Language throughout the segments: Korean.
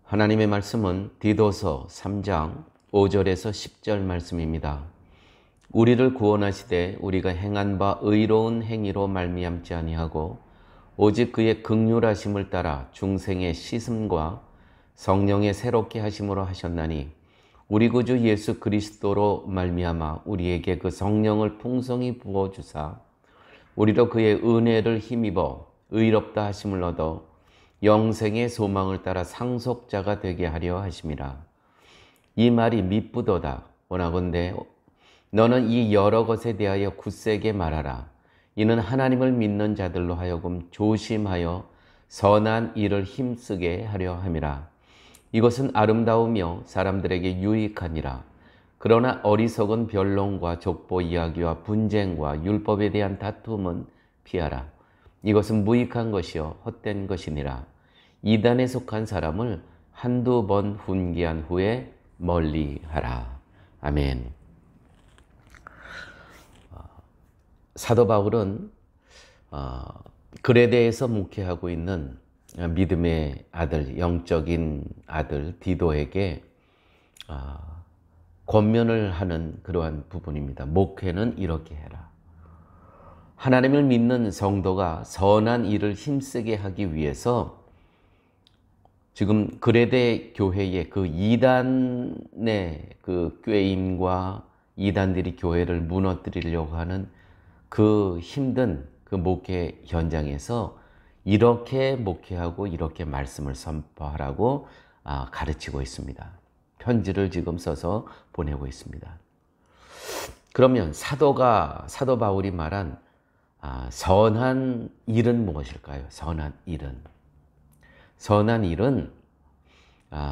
하나님의 말씀은 디도서 3장 5절에서 10절 말씀입니다. 우리를 구원하시되 우리가 행한 바 의로운 행위로 말미암지 아니하고 오직 그의 긍휼하심을 따라 중생의 씻음과 성령의 새롭게 하심으로 하셨나니 우리 구주 예수 그리스도로 말미암아 우리에게 그 성령을 풍성히 부어주사 우리로 그의 은혜를 힘입어 의롭다 하심을 얻어 영생의 소망을 따라 상속자가 되게 하려 하심이라. 이 말이 미쁘도다. 원하건대 너는 이 여러 것에 대하여 굳세게 말하라. 이는 하나님을 믿는 자들로 하여금 조심하여 선한 일을 힘쓰게 하려 함이라. 이것은 아름다우며 사람들에게 유익하니라. 그러나 어리석은 변론과 족보 이야기와 분쟁과 율법에 대한 다툼은 피하라. 이것은 무익한 것이요 헛된 것이니라. 이단에 속한 사람을 한두 번 훈계한 후에 멀리하라. 아멘. 사도 바울은 그레데에서 목회하고 있는 믿음의 아들, 영적인 아들 디도에게 권면을 하는 그러한 부분입니다. 목회는 이렇게 해라. 하나님을 믿는 성도가 선한 일을 힘쓰게 하기 위해서 지금 그레데 교회의 그 이단의 그 꾀임과 이단들이 교회를 무너뜨리려고 하는 그 힘든 그 목회 현장에서 이렇게 목회하고 이렇게 말씀을 선포하라고 가르치고 있습니다. 편지를 지금 써서 보내고 있습니다. 그러면 사도 바울이 말한 선한 일은 무엇일까요? 선한 일은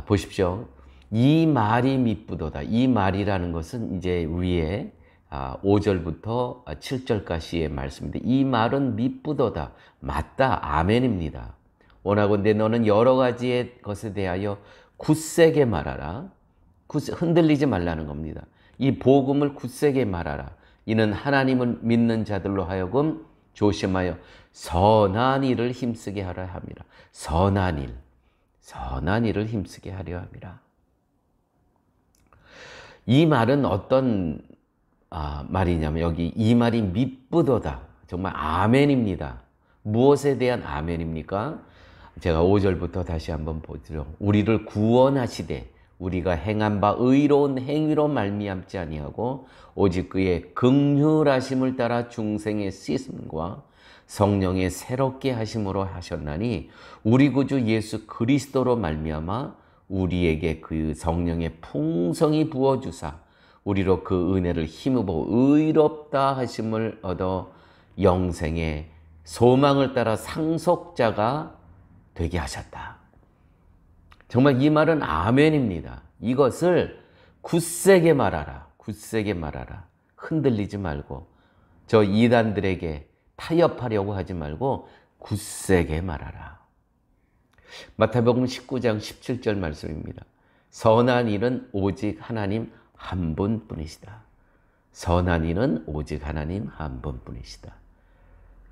보십시오. 이 말이 미쁘도다. 이 말이라는 것은 이제 위에 5절부터 7절까지의 말씀인데 이 말은 미쁘도다. 맞다. 아멘입니다. 원하건대 너는 여러 가지의 것에 대하여 굳세게 말하라. 흔들리지 말라는 겁니다. 이 복음을 굳세게 말하라. 이는 하나님을 믿는 자들로 하여금 조심하여 선한 일을 힘쓰게 하려 함이라. 선한 일을 힘쓰게 하려 함이라. 이 말은 어떤 말이냐면 여기 이 말이 미쁘도다. 정말 아멘입니다. 무엇에 대한 아멘입니까? 제가 5절부터 다시 한번 보죠. 우리를 구원하시되 우리가 행한 바 의로운 행위로 말미암지 아니하고 오직 그의 긍휼하심을 따라 중생의 씻음과 성령의 새롭게 하심으로 하셨나니 우리 구주 예수 그리스도로 말미암아 우리에게 그 성령의 풍성히 부어주사 우리로 그 은혜를 힘입어 의롭다 하심을 얻어 영생의 소망을 따라 상속자가 되게 하셨다. 정말 이 말은 아멘입니다. 이것을 굳세게 말하라. 굳세게 말하라. 흔들리지 말고 저 이단들에게 타협하려고 하지 말고 굳세게 말하라. 마태복음 19장 17절 말씀입니다. 선한 일은 오직 하나님 한 분뿐이시다. 선한 일은 오직 하나님 한 분뿐이시다.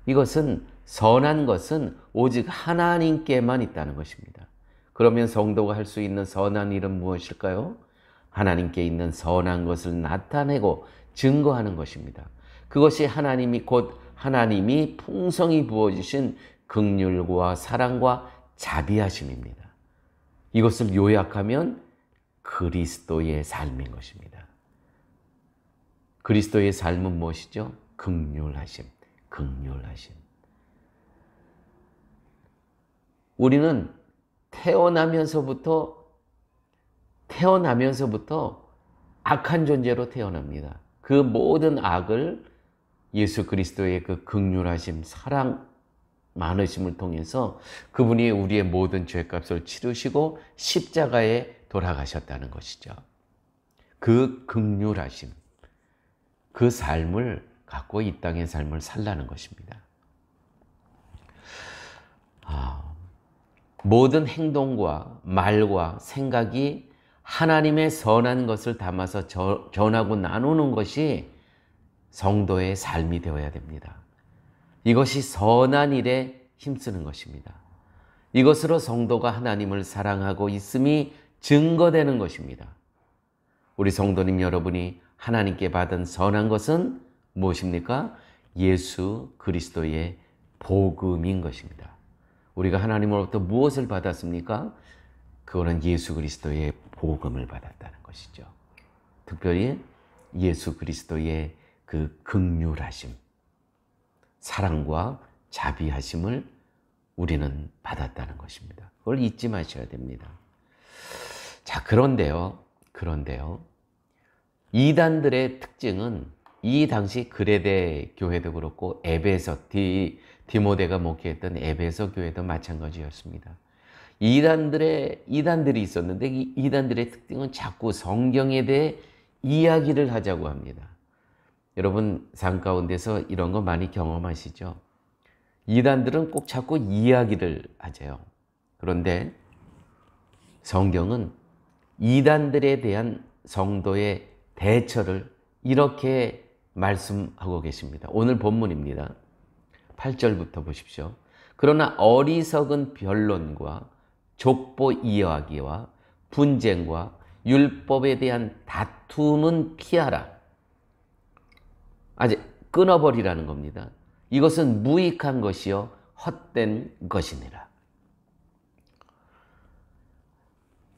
이것은 선한 것은 오직 하나님께만 있다는 것입니다. 그러면 성도가 할 수 있는 선한 일은 무엇일까요? 하나님께 있는 선한 것을 나타내고 증거하는 것입니다. 그것이 하나님이 풍성히 부어주신 긍휼과 사랑과 자비하심입니다. 이것을 요약하면 그리스도의 삶인 것입니다. 그리스도의 삶은 무엇이죠? 긍휼하심. 우리는 태어나면서부터 악한 존재로 태어납니다. 그 모든 악을 예수 그리스도의 그 긍휼하심, 사랑 많으심을 통해서 그분이 우리의 모든 죄값을 치르시고 십자가에 돌아가셨다는 것이죠. 그 긍휼하심, 그 삶을 갖고 이 땅의 삶을 살라는 것입니다. 모든 행동과 말과 생각이 하나님의 선한 것을 담아서 전하고 나누는 것이 성도의 삶이 되어야 됩니다. 이것이 선한 일에 힘쓰는 것입니다. 이것으로 성도가 하나님을 사랑하고 있음이 증거되는 것입니다. 우리 성도님 여러분이 하나님께 받은 선한 것은 무엇입니까? 예수 그리스도의 복음인 것입니다. 우리가 하나님으로부터 무엇을 받았습니까? 그거는 예수 그리스도의 복음을 받았다는 것이죠. 특별히 예수 그리스도의 그 긍휼하심, 사랑과 자비하심을 우리는 받았다는 것입니다. 그걸 잊지 마셔야 됩니다. 자, 그런데요. 이단들의 특징은 이 당시 그레데 교회도 그렇고 에베소, 디모데가 목회했던 에베소 교회도 마찬가지였습니다. 이단들이 있었는데 이 이단들의 특징은 자꾸 성경에 대해 이야기를 하자고 합니다. 여러분 삶 가운데서 이런 거 많이 경험하시죠? 이단들은 꼭 자꾸 이야기를 하죠. 그런데 성경은 이단들에 대한 성도의 대처를 이렇게 말씀하고 계십니다. 오늘 본문입니다. 8절부터 보십시오. 그러나 어리석은 변론과 족보 이야기와 분쟁과 율법에 대한 다툼은 피하라. 아직 끊어버리라는 겁니다. 이것은 무익한 것이요 헛된 것이니라.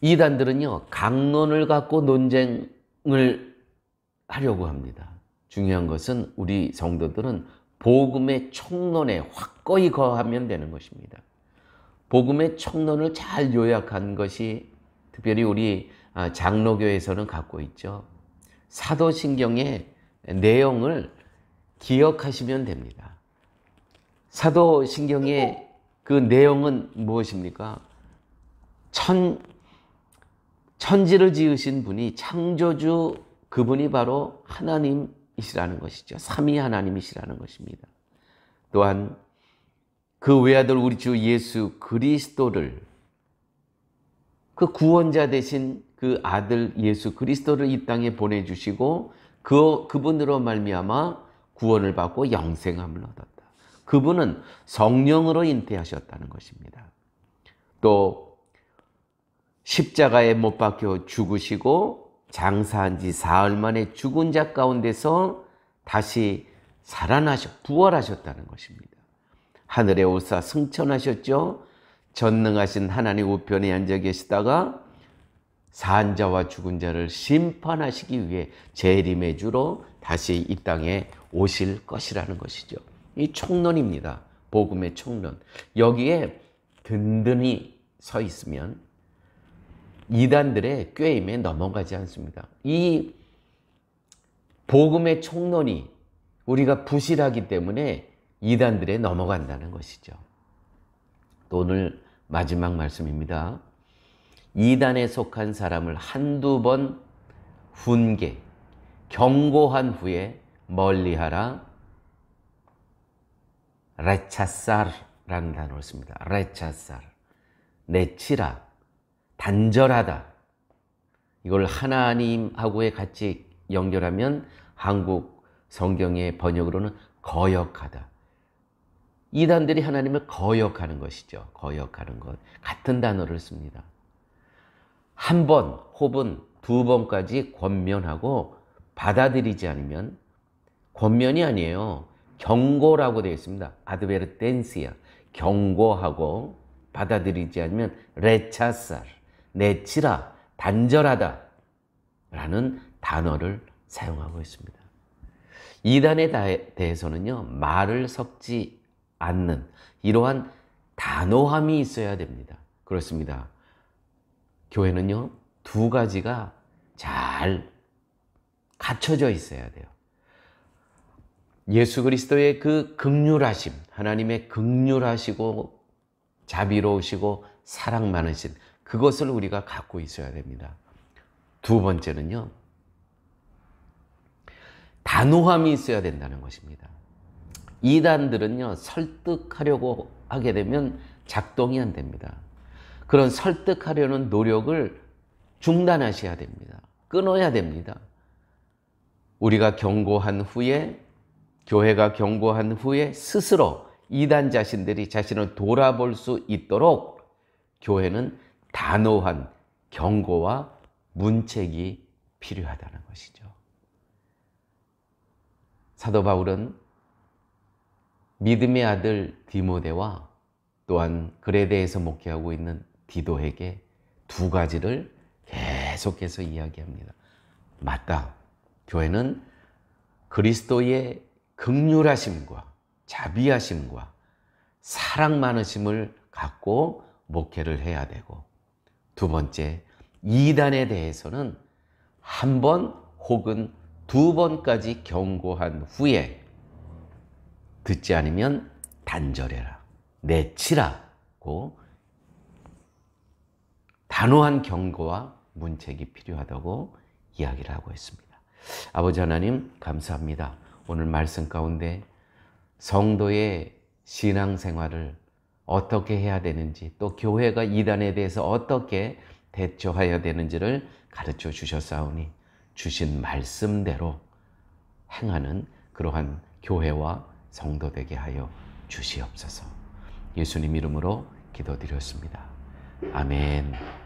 이단들은요 강론을 갖고 논쟁을 하려고 합니다. 중요한 것은 우리 성도들은 복음의 총론에 확고히 거하면 되는 것입니다. 복음의 총론을 잘 요약한 것이 특별히 우리 장로교에서는 갖고 있죠. 사도신경의 내용을 기억하시면 됩니다. 사도신경의 그 내용은 무엇입니까? 천지를 지으신 분이 창조주 그분이 바로 하나님이시라는 것이죠. 삼위 하나님이시라는 것입니다. 또한 그 외아들 우리 주 예수 그리스도를 그 구원자 되신 그 아들 예수 그리스도를 이 땅에 보내주시고 그분으로 말미암아 구원을 받고 영생함을 얻었다. 그분은 성령으로 잉태하셨다는 것입니다. 또 십자가에 못 박혀 죽으시고 장사한 지 사흘 만에 죽은 자 가운데서 다시 부활하셨다는 것입니다. 하늘에 오사 승천하셨죠. 전능하신 하나님 우편에 앉아 계시다가 산 자와 죽은 자를 심판하시기 위해 재림의 주로 다시 이 땅에 오실 것이라는 것이죠. 이 총론입니다. 복음의 총론. 여기에 든든히 서 있으면 이단들의 꾀임에 넘어가지 않습니다. 이 복음의 총론이 우리가 부실하기 때문에 이단들에 넘어간다는 것이죠. 또 오늘 마지막 말씀입니다. 이단에 속한 사람을 한두 번 훈계, 경고한 후에 멀리하라. 레차사르라는 단어를 씁니다. 레차사르, 내치라, 단절하다. 이걸 하나님하고의 같이 연결하면 한국 성경의 번역으로는 거역하다. 이단들이 하나님을 거역하는 것이죠. 거역하는 것. 같은 단어를 씁니다. 한 번 혹은 두 번까지 권면하고 받아들이지 않으면 권면이 아니에요. 경고라고 되어 있습니다. 아드베르텐시아. 경고하고 받아들이지 않으면 레차사르. 내치라. 단절하다. 라는 단어를 사용하고 있습니다. 이단에 대해서는요. 말을 섞지 않는 이러한 단호함이 있어야 됩니다. 그렇습니다. 교회는요. 두 가지가 잘 갖춰져 있어야 돼요. 예수 그리스도의 그 긍휼하심, 하나님의 긍휼하시고 자비로우시고 사랑 많으신 그것을 우리가 갖고 있어야 됩니다. 두 번째는요. 단호함이 있어야 된다는 것입니다. 이단들은요. 설득하려고 하게 되면 작동이 안 됩니다. 그런 설득하려는 노력을 중단하셔야 됩니다. 끊어야 됩니다. 우리가 경고한 후에, 교회가 경고한 후에 스스로 이단 자신들이 자신을 돌아볼 수 있도록 교회는 단호한 경고와 문책이 필요하다는 것이죠. 사도 바울은 믿음의 아들 디모데와 또한 그레데에서 목회하고 있는 디도에게 두 가지를 계속해서 이야기합니다. 맞다. 교회는 그리스도의 긍휼하심과 자비하심과 사랑 많으심을 갖고 목회를 해야 되고, 두 번째, 이단에 대해서는 한 번 혹은 두 번까지 경고한 후에 듣지 않으면 단절해라, 내치라고 단호한 경고와 문책이 필요하다고 이야기를 하고 있습니다. 아버지 하나님, 감사합니다. 오늘 말씀 가운데 성도의 신앙생활을 어떻게 해야 되는지, 또 교회가 이단에 대해서 어떻게 대처해야 되는지를 가르쳐 주셨사오니 주신 말씀대로 행하는 그러한 교회와 성도 되게 하여 주시옵소서. 예수님 이름으로 기도드렸습니다. 아멘.